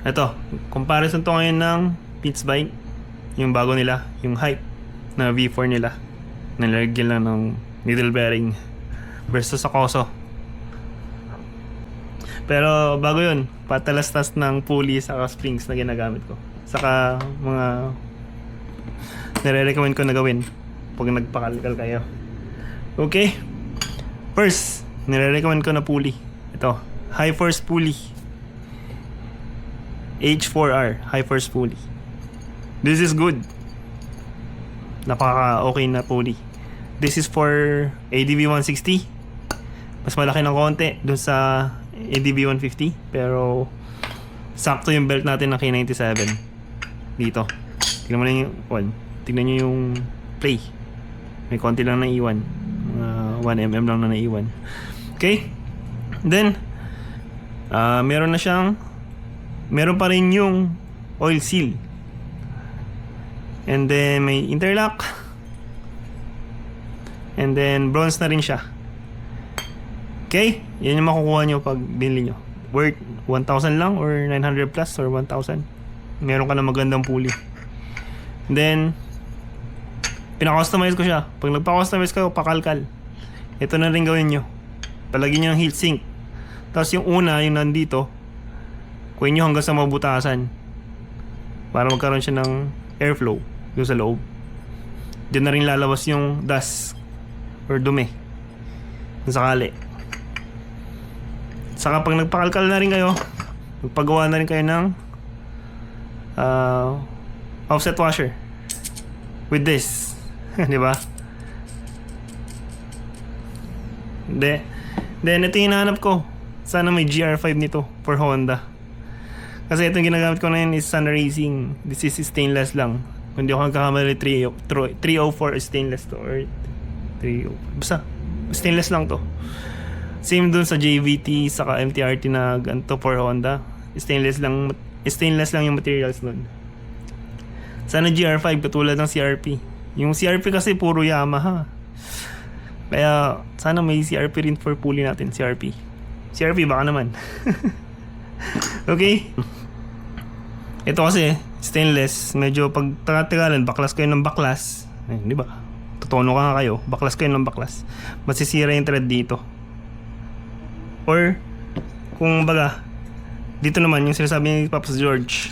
Ito, comparison to ngayon ng Pitts Bike. Yung bago nila, yung Hype na V4 nila. Nalagyan lang ng needle bearing versus sa Koso. Pero bago yun, patalastas ng pulley saka springs na ginagamit ko. Saka mga nire-recommend ko na gawin pag nagpakalkal kayo. Okay? First, nire-recommend ko na pulley. Ito, high force pulley. H4R, high force pulley. This is good. Napaka-okay na pulley. This is for ADV 160. Mas malaki ng konti dun sa ADV 150. Pero sakto yung belt natin ng K97 dito. Tignan mo na yung tignan nyo yung play. May konti lang na iwan. 1mm lang na naiwan. Okay? Then meron pa rin yung oil seal. And then may interlock. And then bronze na rin siya. Okay? Yan yung makukuha nyo pag binili nyo. Worth 1,000 lang or 900 plus or 1,000. Meron ka na magandang pulley. Then pina-customize ko siya. Pag nagpa-customize kayo, pakalkal. Ito na rin gawin nyo. Palagyan nyo ng heat sink. Tapos yung una, yung nandito, kuhin nyo hanggang sa mabutasan para magkaroon siya ng airflow doon sa loob. Diyan na rin lalabas yung dust or dumi kung sakali. Saka pag nagpakalkal na rin kayo, magpagawa na rin kayo ng offset washer with this. Di ba? Then ito yung hinahanap ko. Sana may GR5 nito for Honda. Kasi itong ginagamit ko na yun is Sun Racing. This is stainless lang. Kung di ako nagkakamali, 304 stainless to or 304. Basta stainless lang to. Same dun sa JVT saka MTRT na ganito for Honda. Stainless lang yung materials nun. Sana GR5 katulad ng CRP. Yung CRP kasi puro Yamaha. Kaya sana may CRP rin for pulley natin. CRP baka naman. Okay. Ito kasi stainless. Medyo pag tagalan baklas kayo ng baklas. Ay, di ba? Tutono ka nga kayo. Baklas kayo ng baklas. Masisira yung thread dito. Or kung baga dito naman yung sinasabi ni Pops George,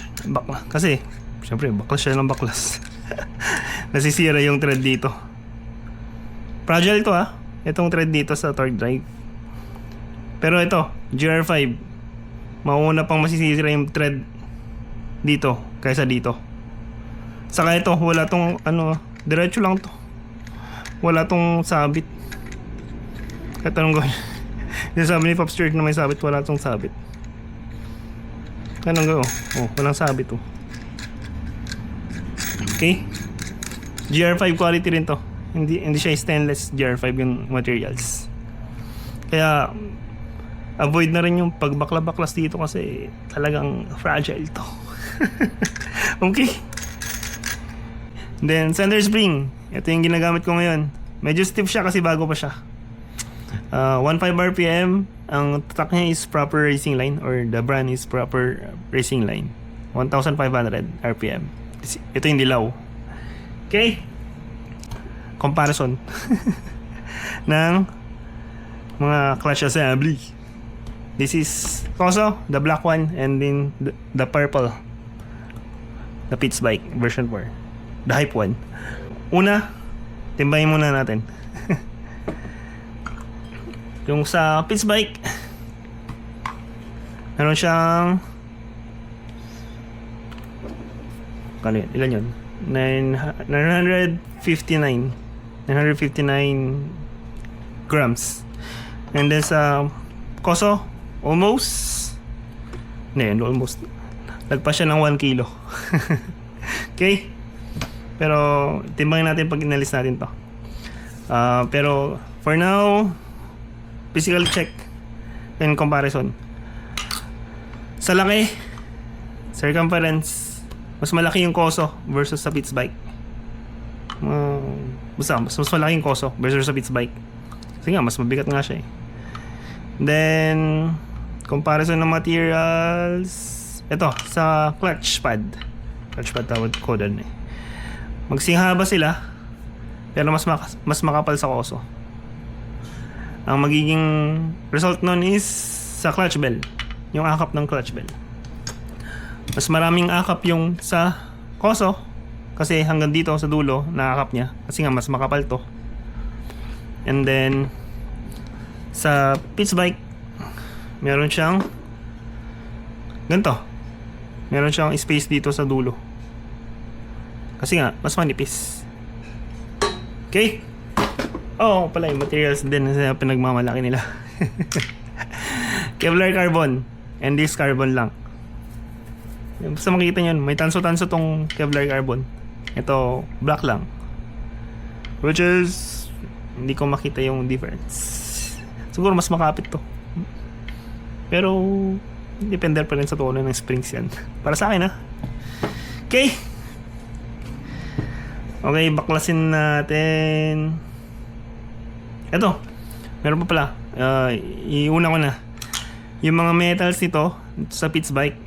kasi syempre baklas siya ng baklas. Nasisira yung thread dito. Fragile ito itong thread dito sa torque drive. Pero ito GR5, mauna pang masisira yung thread dito kaysa dito. Saka ito wala tong diretso lang to. Wala tong sabit. Kahit anong gawin. Yung sabi ni Pops George na may sabit, wala tong sabit. Anong gawin? Walang sabit Okay? GR5 quality rin to. Hindi siya stainless GR5 yung materials. Kaya avoid na rin yung pagbakla-baklas dito kasi talagang fragile to. Okay? Then center spring. Ito yung ginagamit ko ngayon. Medyo stiff siya kasi bago pa siya. 1.5 RPM. Ang tatak niya is proper racing line or the brand is proper racing line. 1,500 RPM. Ito yung dilaw. Okay? Comparison ng mga clutch assembly. This is Koso, the black one, and then the purple, the Pitts Bike version 4, the hype one. Una, timbayin muna natin. Yung sa Pitts Bike, meron siyang ilan yun? 959 grams. And then sa Koso, almost nagpa siya ng 1 kilo. Okay? Pero timbangin natin pag inalis natin to. Pero for now, physical check in comparison. Sa laki, circumference, mas malaki yung Koso versus sa Pitts Bike. Mas malaki yung Koso versus sa Pitts Bike. Kasi nga, mas mabigat nga siya Then comparison ng materials, ito, sa clutch pad tawag ko doon eh. Magsihaba sila, pero mas makapal sa koso. Ang magiging result nun is sa clutch bell, yung akap ng clutch bell. Mas maraming akap yung sa koso, kasi hanggang dito sa dulo, nakakap niya. Kasi nga, mas makapal to. And then, sa pitch bike, meron siyang ganito. Meron siyang space dito sa dulo. Kasi nga, mas manipis. Okay? Oo, pala yung materials din na pinagmamalaki nila. Kevlar carbon. And this carbon lang. Basta makikita nyo, may tanso-tanso tong Kevlar carbon. Ito, black lang. Which is, hindi ko makita yung difference. Siguro mas makapit to. Pero, depende pa rin sa tono ng springs yan. Para sa akin ha. Okay. Okay, baklasin natin. Ito. Meron pa pala. Iuna ko na. Yung mga metals nito sa pitch bike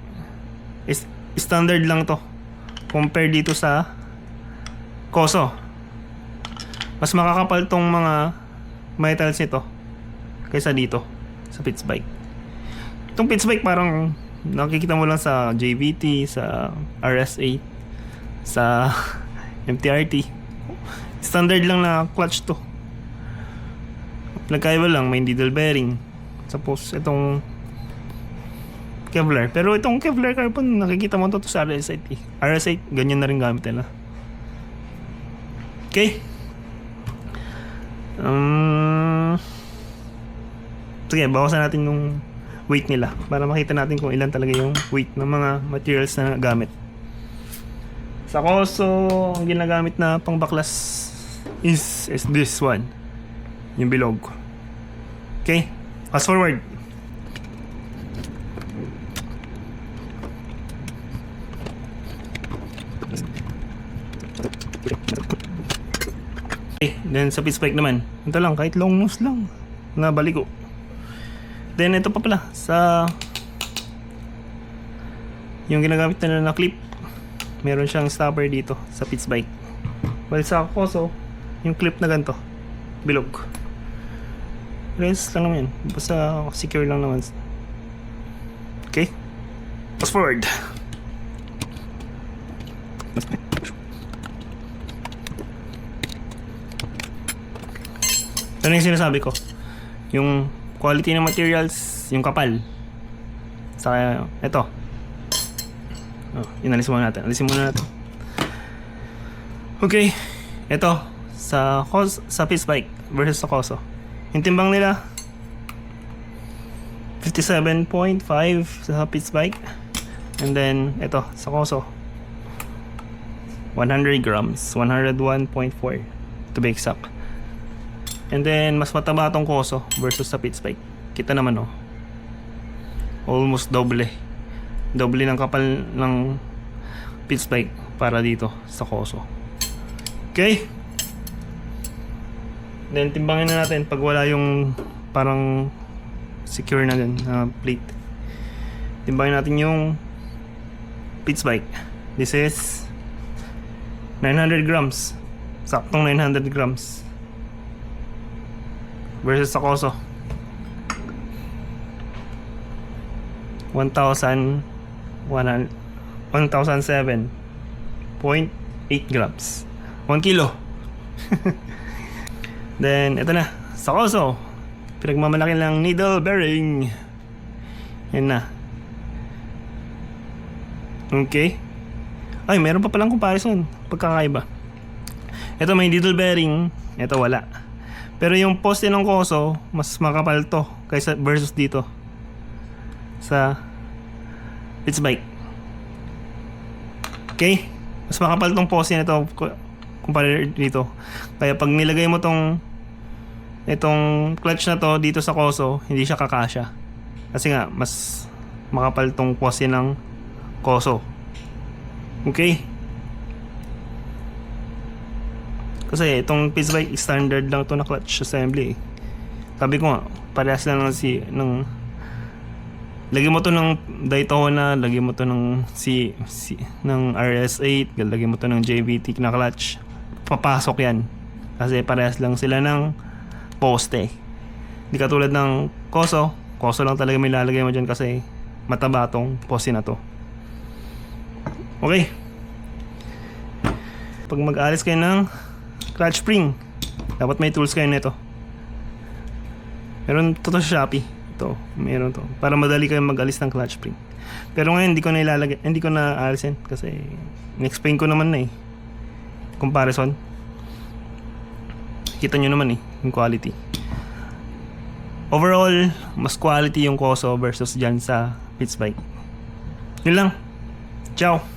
is standard lang to. Compare dito sa koso. Mas makakapal tong mga metals nito kaysa dito sa pitch bike. Itong pitch bike parang nakikita mo lang sa JVT, sa RS8, sa MTRT. Standard lang na clutch to. Nagkaiba lang, may needle bearing. Suppose itong Kevlar. Pero itong Kevlar carbon, nakikita mo to sa RS8 eh. RS8, ganyan na rin gamit nila. Okay. Sige, bawasan natin yung weight nila para makita natin kung ilan talaga yung weight ng mga materials na gamit. Sa koso, ang ginagamit na pangbaklas is this one, yung bilog. Okay, fast forward. Okay, then sa pitch bike naman, ito lang, kahit long nose lang na baligo. Then ito pa pala sa yung ginagamit nila na clip, meron siyang stopper dito sa pitch bike. Well, sa koso, yung clip na ganito, bilog. Rest lang naman yun, basta secure lang naman. Okay, fast forward. Ito na yung sinasabi ko, yung quality ng materials, yung kapal. Saka ito. Inalis muna natin. Alisin muna natin. Okay. Ito sa pitch bike versus sa koso. Yung timbang nila 57.5 sa pitch bike. And then ito sa koso 100 grams, 101.4 to be exact. And then, mas mataba tong koso versus sa pitch bike. Kita naman oh. Almost doble. Doble ng kapal ng pitch bike para dito sa koso. Okay? Then, timbangin na natin pag wala yung parang secure na din na plate. Timbangin natin yung pitch bike. This is 900 grams. Saktong 900 grams. Versus sa koso 1,007.8 grams, 1 kilo. Then ito na sa koso, pinagmamalaki lang needle bearing. Yan na. Okay. Ay, meron pa palang comparison, pagkakaiba. Ito may needle bearing, ito wala. Pero yung poste ng koso, mas makapal to kaysa versus dito sa pitch bike. Okay? Mas makapal tong poste nito kumpara dito. Kaya pag nilagay mo itong clutch na to dito sa koso, hindi siya kakasya. Kasi nga, mas makapal tong poste ng koso. Okay? Kasi itong pitch bike standard lang to na clutch assembly. Sabi ko nga, parehas lang ng Lagyan mo to ng Daytona, lagyan mo to ng ng RS8, lagyan mo to ng JVT na clutch. Papasok yan. Kasi parehas lang sila ng poste. Hindi katulad ng Koso. Koso lang talaga may lalagay mo dyan kasi mataba tong poste na to. Okay. Pag mag-alis kayo ng clutch spring, dapat may tools kayo nito. Meron to sa Shopee. Ito, meron to. Para madali kayo mag-alis ng clutch spring. Pero ngayon, hindi ko na ilalagay, hindi ko na alisin kasi in-explain ko naman na eh. Comparison. Kita nyo naman eh, yung quality. Overall, mas quality yung Koso versus dyan sa Pitts Bike. Yun lang. Ciao!